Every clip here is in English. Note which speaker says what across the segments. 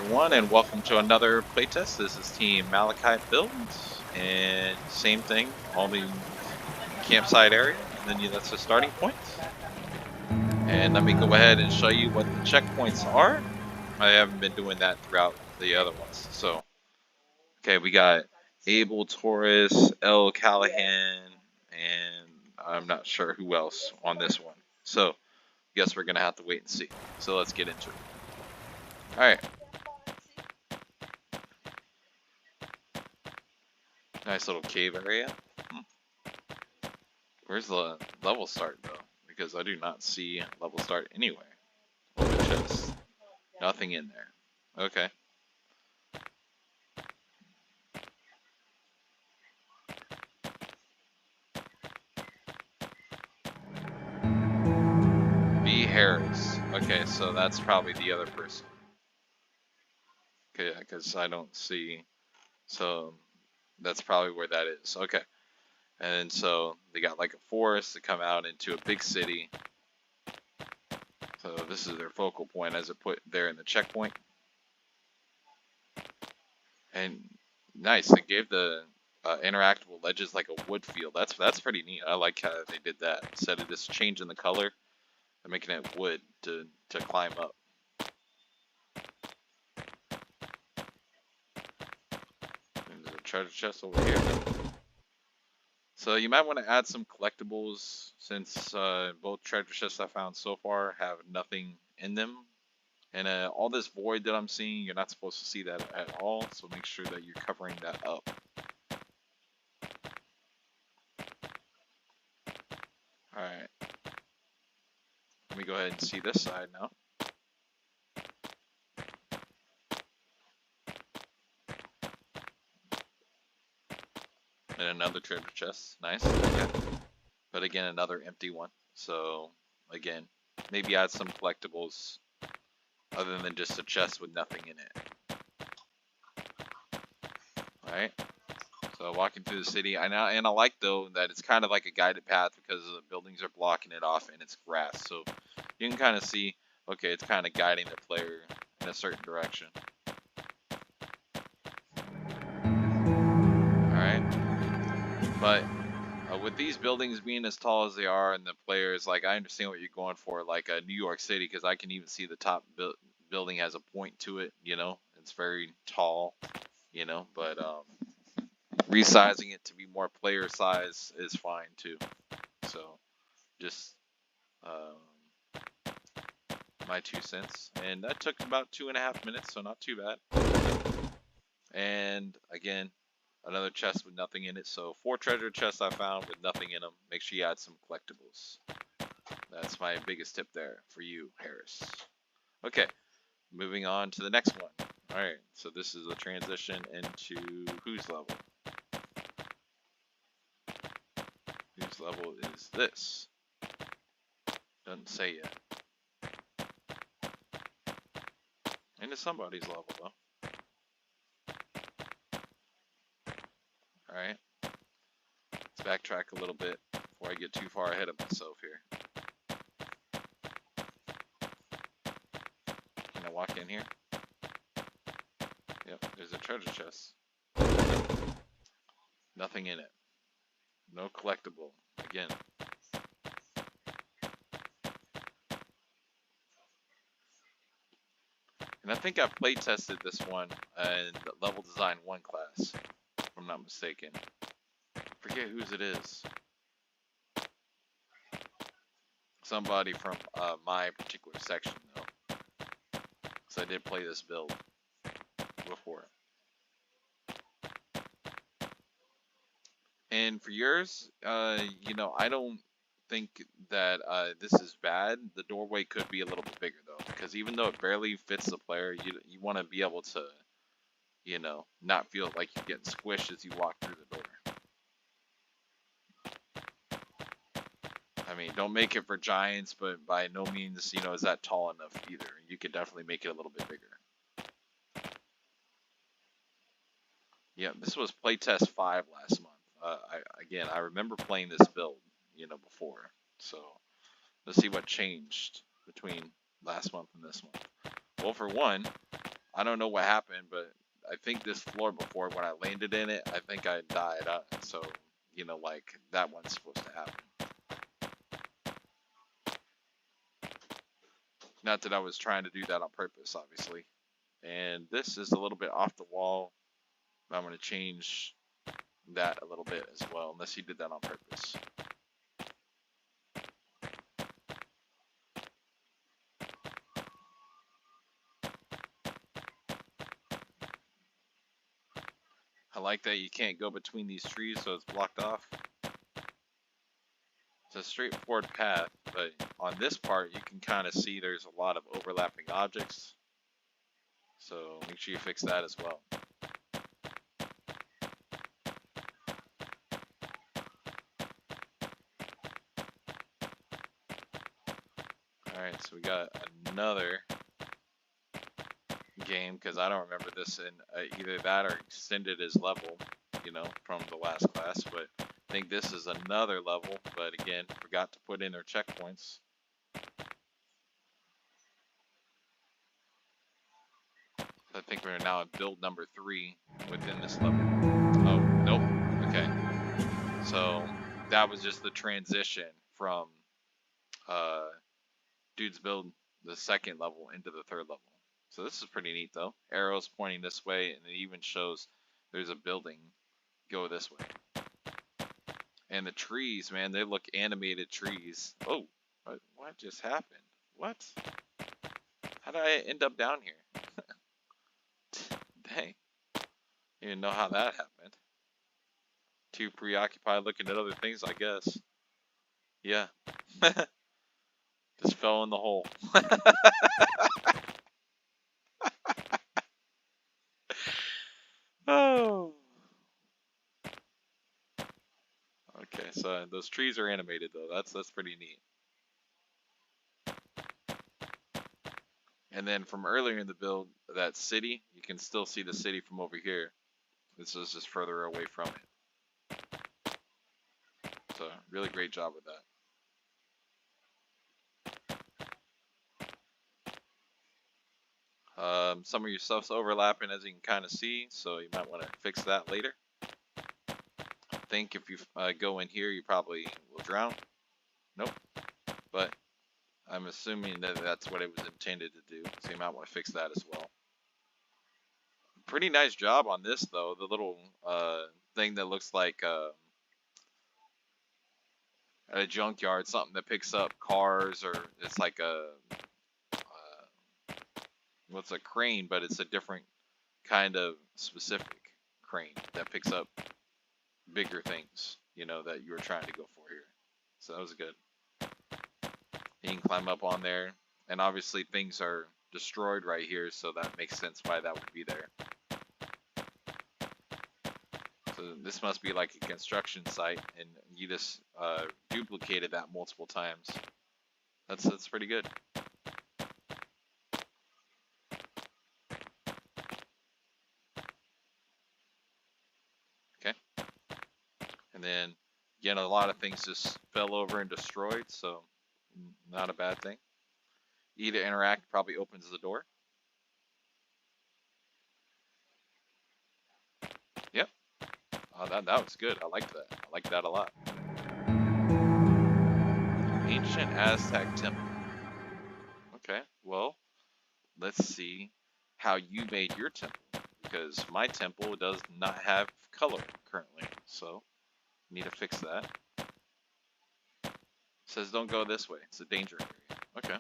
Speaker 1: everyone, and welcome to another playtest. This is Team Malachite builds, and same thing, all the campsite area, and then that's the starting point. And let me go ahead and show you what the checkpoints are. I haven't been doing that throughout the other ones. So, okay, we got Abel Torres, L. Callahan, and I'm not sure who else on this one. So, guess we're gonna have to wait and see. So let's get into it. All right. Nice little cave area. Where's the level start though? Because I do not see level start anywhere. Open chest. Nothing in there. Okay. B. Harris. Okay, so that's probably the other person. Okay, because I don't see. So that's probably where that is. Okay. And so they got like a forest to come out into a big city. So this is their focal point as it put there in the checkpoint. And nice, they gave the interactable ledges like a wood feel. That's pretty neat. I like how they did that. Instead of just changing the color, they're making it wood to climb up. And there's a treasure chest over here. So you might want to add some collectibles since both treasure chests I found so far have nothing in them. And all this void that I'm seeing, you're not supposed to see that at all. So make sure that you're covering that up. Alright. Let me go ahead and see this side now. And another treasure chest. Nice. Okay. But again, another empty one. So, again, maybe add some collectibles other than just a chest with nothing in it. Alright. So, walking through the city. And I like, though, that it's kind of like a guided path because the buildings are blocking it off and it's grass. So, you can kind of see, okay, it's kind of guiding the player in a certain direction. Alright. But with these buildings being as tall as they are and the players, like, I understand what you're going for, like New York City, because I can even see the top building has a point to it, it's very tall, but resizing it to be more player size is fine too. So just my 2 cents, and that took about 2.5 minutes, so not too bad. And again, another chest with nothing in it. So 4 treasure chests I found with nothing in them. Make sure you add some collectibles. That's my biggest tip there for you, Harris. Okay, moving on to the next one. Alright, so this is a transition into whose level? Whose level is this? Doesn't say yet. And it's somebody's level though. Alright. Let's backtrack a little bit before I get too far ahead of myself here. Can I walk in here? Yep, there's a treasure chest. Nothing in it. No collectible. Again. And I think I play tested this one in the level design 1 class, if I'm not mistaken. Forget whose it is. Somebody from my particular section though. So I did play this build before. And for yours, I don't think that this is bad. The doorway could be a little bit bigger though, because even though it barely fits the player, you want to be able to, not feel like you're getting squished as you walk through the door. I mean, don't make it for giants, but by no means, is that tall enough either. You could definitely make it a little bit bigger. Yeah, this was playtest 5 last month. I remember playing this build, before. So let's see what changed between last month and this month. Well, for one, I don't know what happened, but I think this floor before, when I landed in it, I think I died. So, you know, like, that one's supposed to happen. Not that I was trying to do that on purpose, obviously. And this is a little bit off the wall. I'm going to change that a little bit as well, unless he did that on purpose. I like that you can't go between these trees, so it's blocked off. It's a straightforward path, but on this part, you can kind of see there's a lot of overlapping objects. So make sure you fix that as well. Alright, so we got another game, because I don't remember this in either that or extended as level, you know, from the last class, but I think this is another level, but again, forgot to put in their checkpoints. I think we're now at build number 3 within this level. Oh, nope. Okay. So that was just the transition from dude's build the second level into the third level. So this is pretty neat though. Arrows pointing this way, and it even shows there's a building. Go this way. And the trees, man, they look animated trees. Oh, what just happened? What? How did I end up down here? Dang. I didn't know how that happened. Too preoccupied looking at other things, I guess. Yeah. Just fell in the hole. Oh. Okay, so those trees are animated though. That's pretty neat. And then from earlier in the build, that city, you can still see the city from over here. This is just further away from it. So really great job with that. Some of your stuff's overlapping, as you can kind of see, so you might want to fix that later. I think if you go in here, you probably will drown. Nope. But I'm assuming that that's what it was intended to do, so you might want to fix that as well. Pretty nice job on this, though. The little thing that looks like at a junkyard, something that picks up cars, or it's like a what's a crane, but it's a different kind of specific crane that picks up bigger things, you know, that you were trying to go for here. So that was good. You can climb up on there, and obviously things are destroyed right here, so that makes sense why that would be there. So this must be like a construction site, and you just duplicated that multiple times. That's pretty good. Okay. And then again, a lot of things just fell over and destroyed, so not a bad thing. E to interact probably opens the door. Yep. Oh, that was good. I liked that. I liked that a lot. Ancient Aztec temple. Okay, well, let's see how you made your temple, because my temple does not have color currently, so need to fix that. It says don't go this way. It's a danger area. Okay.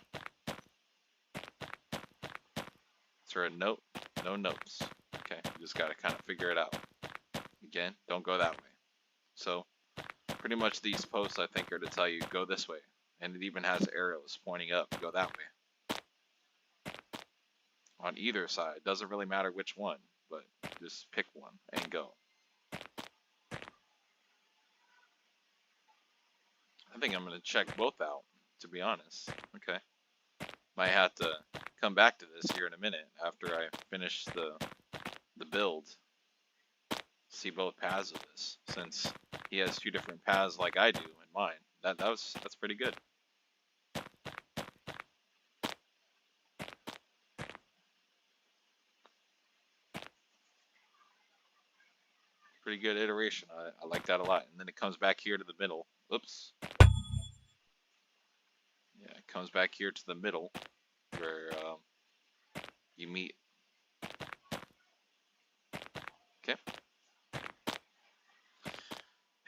Speaker 1: Is there a note? No notes. Okay, you just gotta kind of figure it out. Again, don't go that way. So, pretty much these posts, I think, are to tell you, go this way. And it even has arrows pointing up, go that way. On either side, doesn't really matter which one, but just pick one and go. I think I'm going to check both out, to be honest. Okay. Might have to come back to this here in a minute after I finish the build. See both paths of this, since he has two different paths like I do in mine. That's pretty good. Pretty good iteration. I like that a lot. And then it comes back here to the middle. Oops. Yeah, it comes back here to the middle where you meet. Okay.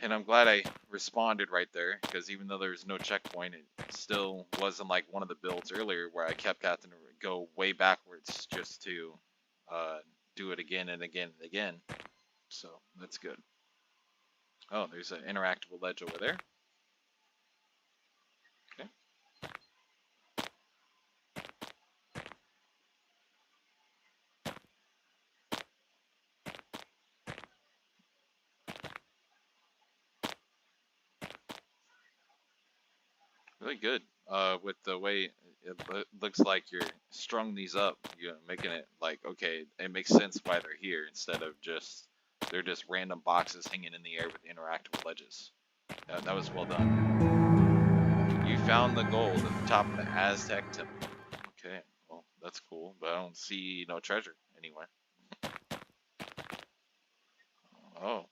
Speaker 1: And I'm glad I responded right there, because even though there's no checkpoint, it still wasn't like one of the builds earlier where I kept having to go way backwards just to do it again and again and again. So that's good. Oh, there's an interactable ledge over there. Okay. Really good. With the way it looks like you're strung these up, you know, making it like, okay, it makes sense why they're here instead of they're just random boxes hanging in the air with interactable ledges. That was well done. You found the gold at the top of the Aztec temple. Okay, well, that's cool, but I don't see no treasure anywhere. Oh,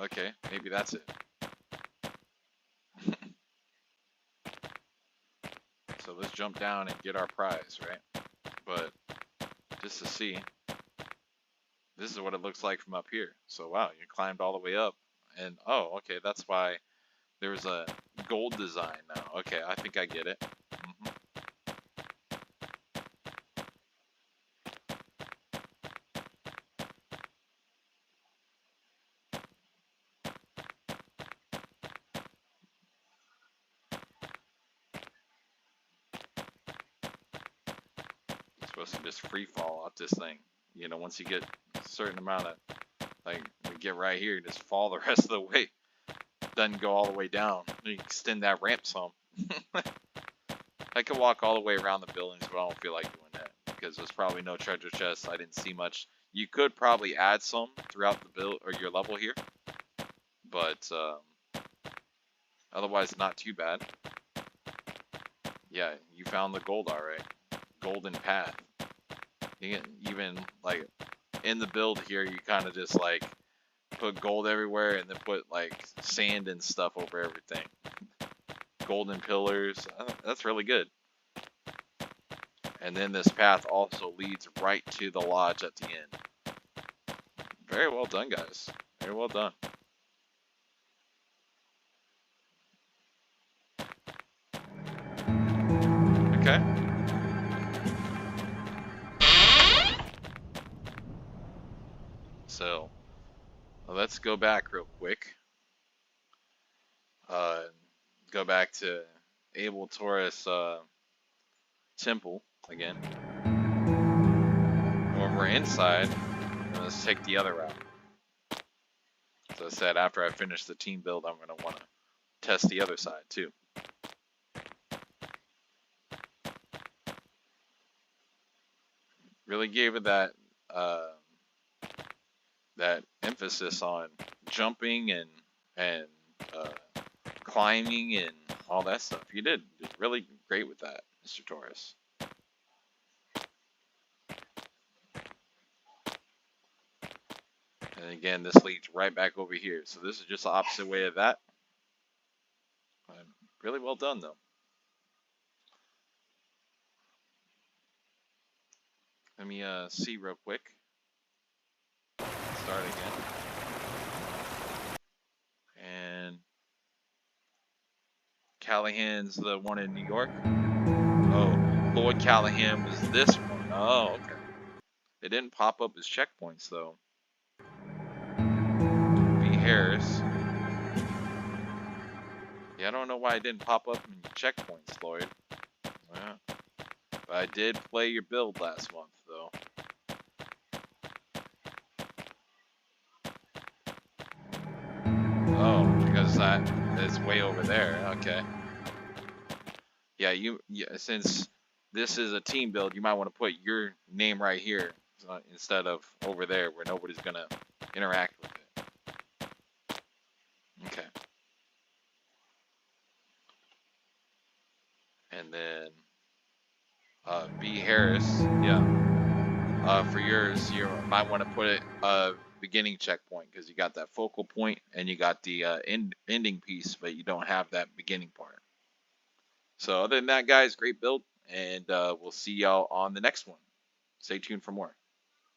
Speaker 1: okay, maybe that's it. So let's jump down and get our prize, right? But just to see, this is what it looks like from up here. So wow, you climbed all the way up, and oh, okay, that's why there's a gold design now. Okay, I think I get it. You're supposed to just free fall off this thing. You know, once you get a certain amount of, like, we get right here, you just fall the rest of the way. Doesn't go all the way down. You extend that ramp some. I could walk all the way around the buildings, but I don't feel like doing that because there's probably no treasure chests. I didn't see much. You could probably add some throughout the build or your level here, but otherwise not too bad. Yeah, you found the gold, all right. Golden path. You can even like in the build here, you kind of just like put gold everywhere and then put like sand and stuff over everything. Golden pillars. That's really good. And then this path also leads right to the lodge at the end. Very well done, guys. Very well done. Okay. So, let's go back real quick. Go back to Abel Taurus Temple again. When we're inside, let's take the other route. As I said, after I finish the team build, I'm going to want to test the other side too. Really gave it that that emphasis on jumping and climbing and all that stuff. You did really great with that, Mr. Taurus. And again, this leads right back over here. So this is just the opposite way of that. Really well done, though. Let me see real quick. Start again. And Callahan's the one in New York. Oh, Lloyd Callahan was this one. Oh, okay. It didn't pop up as checkpoints, though. B. Harris. Yeah, I don't know why it didn't pop up in your checkpoints, Lloyd. Yeah. But I did play your build last month, though. Oh, because that is way over there. Okay. Yeah, since this is a team build, you might want to put your name right here instead of over there where nobody's gonna interact with it. Okay. And then B. Harris, yeah. For yours, you might want to put it beginning checkpoint because you got that focal point and you got the ending piece, but you don't have that beginning part. So other than that, guys, great build, and we'll see y'all on the next one. Stay tuned for more.